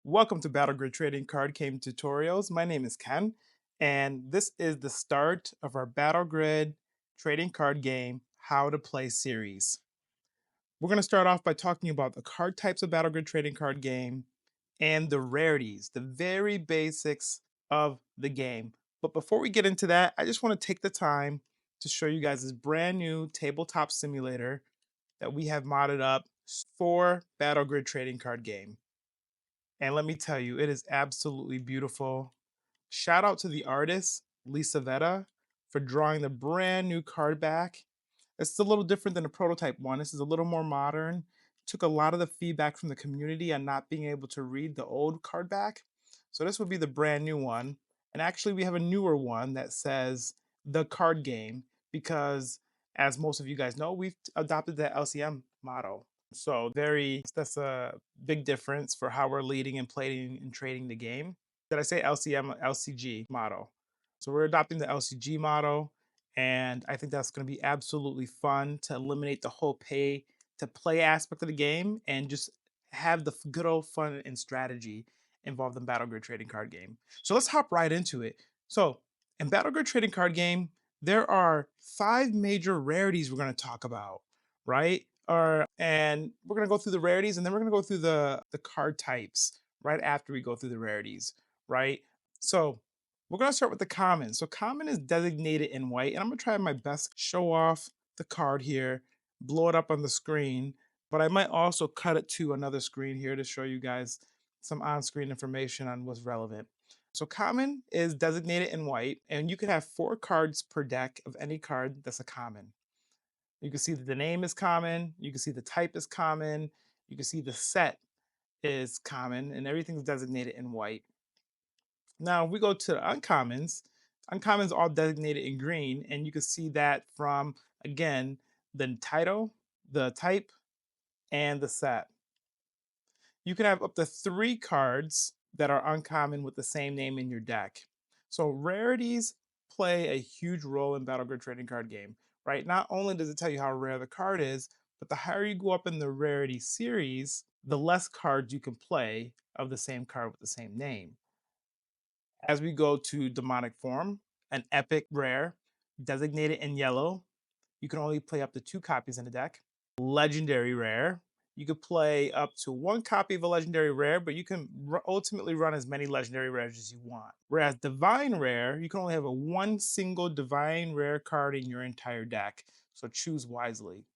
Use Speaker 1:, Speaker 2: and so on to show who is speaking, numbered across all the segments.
Speaker 1: Welcome to Battle Grid Trading Card Game Tutorials. My name is Ken, and this is the start of our Battle Grid Trading Card Game How to Play series. We're going to start off by talking about the card types of Battle Grid Trading Card Game and the rarities, the very basics of the game. But before we get into that, I just want to take the time to show you guys this brand new tabletop simulator that we have modded up for Battle Grid Trading Card Game. And let me tell you, it is absolutely beautiful. Shout out to the artist, Lisa Vetta, for drawing the brand new card back. It's a little different than the prototype one. This is a little more modern. Took a lot of the feedback from the community on not being able to read the old card back. So this would be the brand new one. And actually, we have a newer one that says the card game because, as most of you guys know, we've adopted the LCM motto. So that's a big difference for how we're leading and playing and trading the game. Did I say LCM, LCG model? So we're adopting the LCG model, and I think that's going to be absolutely fun to eliminate the whole pay to play aspect of the game and just have the good old fun and strategy involved in Battle Grid Trading Card Game. So let's hop right into it. So in Battle Grid Trading Card Game, there are 5 major rarities we're going to talk about, right? And we're going to go through the rarities, and then we're going to go through the card types right after we go through the rarities, right? So we're going to start with the common. So common is designated in white, and I'm going to try my best to show off the card here, blow it up on the screen, but I might also cut it to another screen here to show you guys some on-screen information on what's relevant. So common is designated in white, and you can have 4 cards per deck of any card that's a common. You can see that the name is common, you can see the type is common, you can see the set is common, and everything's designated in white. Now, if we go to the uncommons, uncommons all designated in green, and you can see that from, again, the title, the type, and the set. You can have up to 3 cards that are uncommon with the same name in your deck. So rarities play a huge role in Battle Grid Trading Card Game, right? Not only does it tell you how rare the card is, but the higher you go up in the rarity series, the less cards you can play of the same card with the same name. As we go to demonic form, an epic rare, designated in yellow, you can only play up to 2 copies in a deck. Legendary rare, you could play up to 1 copy of a legendary rare, but you can ultimately run as many legendary rares as you want. Whereas divine rare, you can only have one single divine rare card in your entire deck, so choose wisely.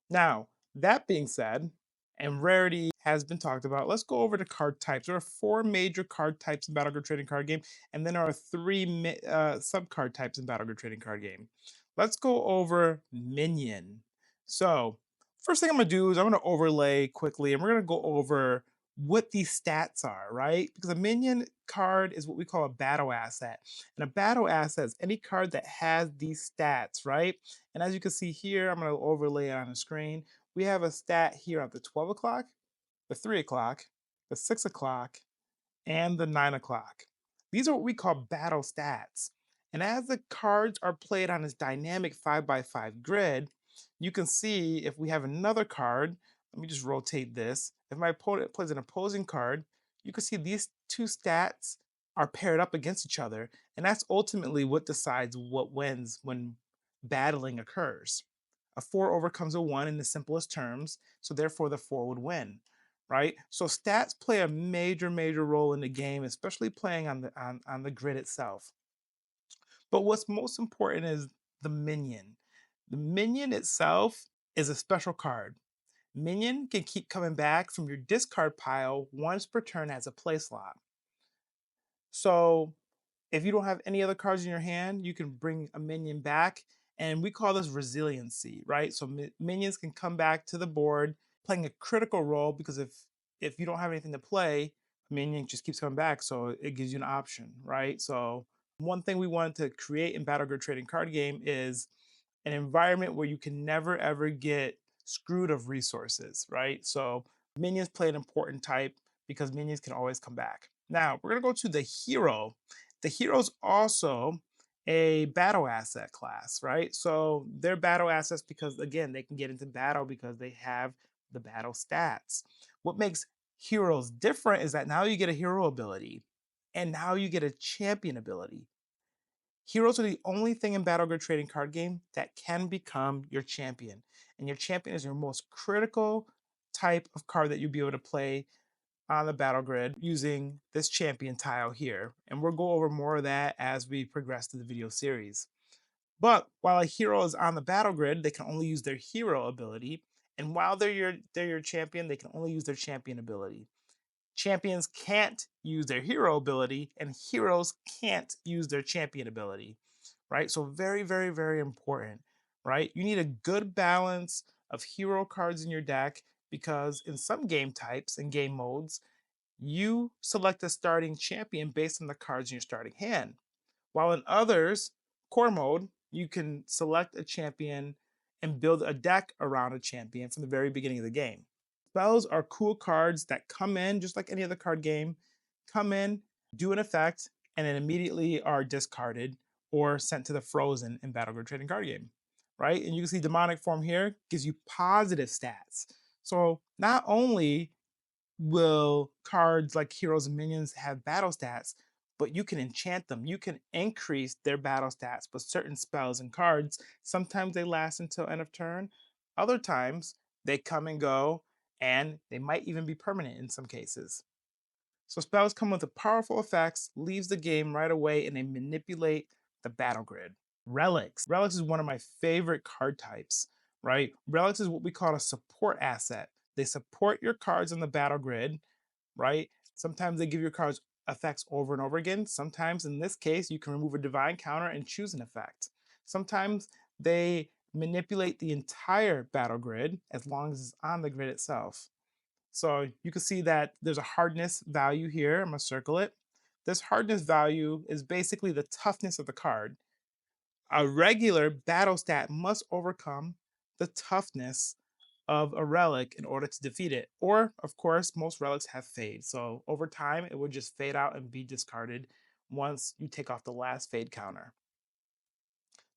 Speaker 1: Now, that being said, and rarity has been talked about, let's go over the card types. There are 4 major card types in Battle Grid Trading Card Game, and then there are 3 sub card types in Battle Grid Trading Card Game. Let's go over minion. So, first thing I'm going to do is I'm going to overlay quickly, and we're going to go over what these stats are, right? Because a minion card is what we call a battle asset. And a battle asset is any card that has these stats, right? And as you can see here, I'm going to overlay it on the screen. We have a stat here at the 12 o'clock, the 3 o'clock, the 6 o'clock, and the 9 o'clock. These are what we call battle stats. And as the cards are played on this dynamic 5x5 grid, you can see if we have another card, let me just rotate this. If my opponent plays an opposing card, you can see these 2 stats are paired up against each other. And that's ultimately what decides what wins when battling occurs. A 4 overcomes a 1 in the simplest terms, so therefore the 4 would win, right? So stats play a major role in the game, especially playing on the grid itself. But what's most important is the minion. The minion itself is a special card. Minion can keep coming back from your discard pile once per turn as a play slot. So if you don't have any other cards in your hand, you can bring a minion back, and we call this resiliency, right? So minions can come back to the board playing a critical role because if you don't have anything to play, a minion just keeps coming back, so it gives you an option, right? So one thing we wanted to create in Battle Grid Trading Card Game is an environment where you can never ever get screwed of resources, right? So minions play an important type because minions can always come back. Now we're gonna go to the hero. The hero's also a battle asset class, right? So they're battle assets because again, they can get into battle because they have the battle stats. What makes Heroes different is that now you get a hero ability and now you get a champion ability. Heroes are the only thing in Battle Grid trading card game that can become your champion. And your champion is your most critical type of card that you'll be able to play on the Battle Grid using this champion tile here. And we'll go over more of that as we progress through the video series. But while a hero is on the Battle Grid, they can only use their hero ability. And while they're your champion, they can only use their champion ability. Champions can't use their hero ability, and heroes can't use their champion ability, right? So very, very, very important, right? You need a good balance of hero cards in your deck because in some game types and game modes, you select a starting champion based on the cards in your starting hand. While in others, core mode, you can select a champion and build a deck around a champion from the very beginning of the game. Spells are cool cards that come in, just like any other card game, come in, do an effect, and then immediately are discarded or sent to the frozen in Battle Grid Trading Card Game, right? And you can see Demonic Form here gives you positive stats. So not only will cards like heroes and minions have battle stats, but you can enchant them. You can increase their battle stats with certain spells and cards. Sometimes they last until end of turn. Other times they come and go, and they might even be permanent in some cases. So spells come with powerful effects, leaves the game right away, and they manipulate the battle grid. Relics. Relics is one of my favorite card types, right? Relics is what we call a support asset. They support your cards on the battle grid, right? Sometimes they give your cards effects over and over again. Sometimes, in this case, you can remove a divine counter and choose an effect. Sometimes they manipulate the entire battle grid as long as it's on the grid itself. So you can see that there's a hardness value here. I'm going to circle it. This hardness value is basically the toughness of the card. A regular battle stat must overcome the toughness of a relic in order to defeat it. Or, of course, most relics have fade. So over time, it would just fade out and be discarded once you take off the last fade counter.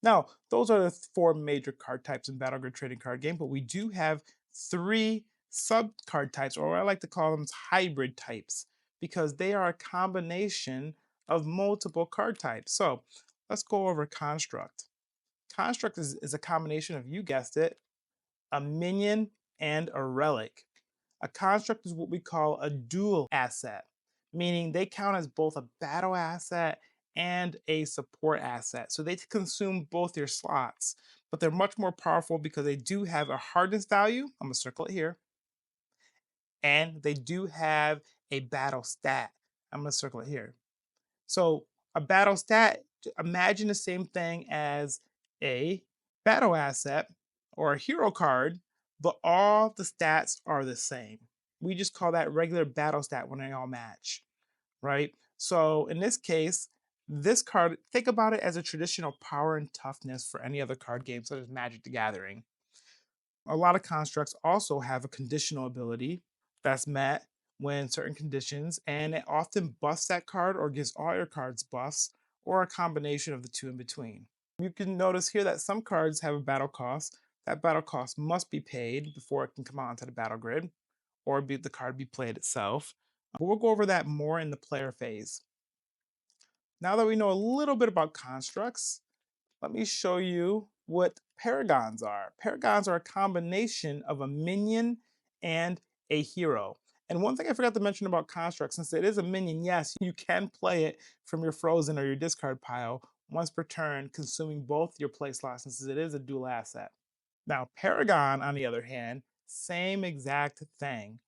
Speaker 1: Now, those are the four major card types in Battle Grid Trading Card Game, but we do have three sub card types, or I like to call them hybrid types, because they are a combination of multiple card types. So let's go over Construct. Construct is a combination of, you guessed it, a minion and a relic. A construct is what we call a dual asset, meaning they count as both a battle asset and a support asset. So they consume both your slots, but they're much more powerful because they do have a hardness value. I'm gonna circle it here. And they do have a battle stat. I'm gonna circle it here. So a battle stat, imagine the same thing as a battle asset or a hero card, but all the stats are the same. We just call that regular battle stat when they all match, right? So in this case, this card, think about it as a traditional power and toughness for any other card game, such as Magic the Gathering. A lot of constructs also have a conditional ability that's met when certain conditions, and it often buffs that card or gives all your cards buffs, or a combination of the two in between. You can notice here that some cards have a battle cost. That battle cost must be paid before it can come onto the battle grid, or the card be played itself. But we'll go over that more in the player phase. Now that we know a little bit about constructs, let me show you what paragons are. Paragons are a combination of a minion and a hero. And one thing I forgot to mention about construct, since it is a minion, yes, you can play it from your frozen or your discard pile once per turn, consuming both your play slots, since it is a dual asset. Now, Paragon, on the other hand, same exact thing.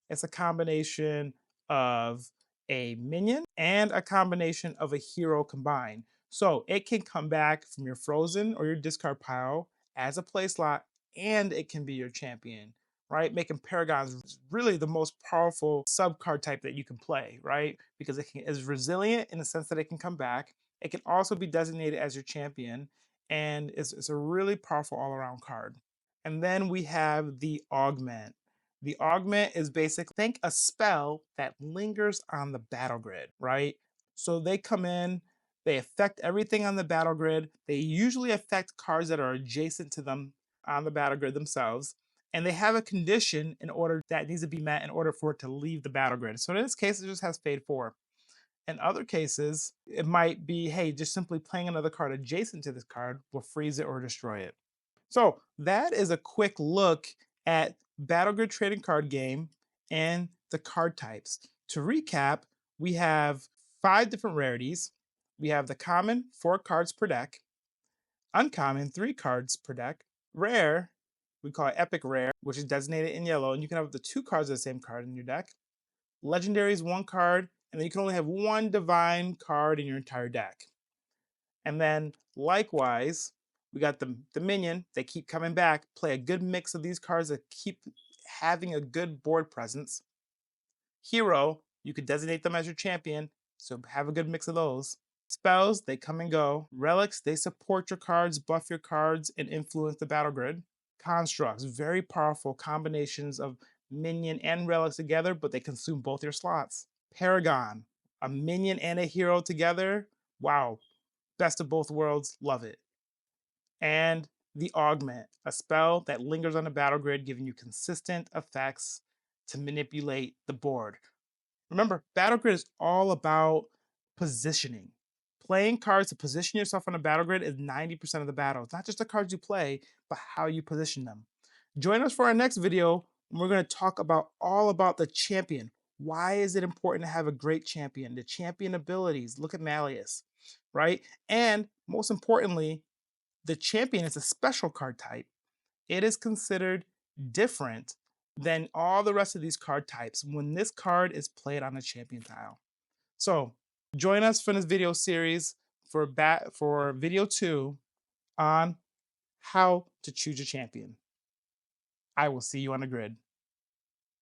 Speaker 1: It's a combination of a minion and a combination of a hero combined. So it can come back from your frozen or your discard pile as a play slot, and it can be your champion, right? Making Paragons really the most powerful sub card type that you can play, right? Because is resilient in the sense that it can come back. It can also be designated as your champion, and it's a really powerful all around card. And then we have the Augment. The Augment is basically, think a spell that lingers on the battle grid, right? So they come in, they affect everything on the battle grid. They usually affect cards that are adjacent to them on the battle grid themselves. and they have a condition in order that needs to be met in order for it to leave the battle grid. So in this case, it just has Fade 4. In other cases, it might be, hey, just simply playing another card adjacent to this card will freeze it or destroy it. So that is a quick look at Battle Grid trading card game and the card types. To recap, we have 5 different rarities. We have the common, 4 cards per deck. Uncommon, 3 cards per deck. Rare, we call it epic rare, which is designated in yellow, and you can have up to 2 cards of the same card in your deck. Legendary is 1 card, and then you can only have 1 divine card in your entire deck. And then likewise, we got the minion. They keep coming back. Play a good mix of these cards that keep having a good board presence. Hero, you could designate them as your champion, so have a good mix of those. Spells, they come and go. Relics, they support your cards, buff your cards, and influence the battle grid. Constructs, very powerful combinations of minion and relics together, but they consume both your slots. Paragon, a minion and a hero together. Wow, best of both worlds, love it. And the Augment, a spell that lingers on the battle grid, giving you consistent effects to manipulate the board. Remember, battle grid is all about positioning. Playing cards to position yourself on a battle grid is 90% of the battle. It's not just the cards you play, but how you position them. Join us for our next video, and we're going to talk all about the champion. Why is it important to have a great champion? The champion abilities. Look at Malleus, right? And most importantly, the champion is a special card type. It is considered different than all the rest of these card types when this card is played on a champion tile. So join us for this video series for video 2 on how to choose a champion. I will see you on the grid.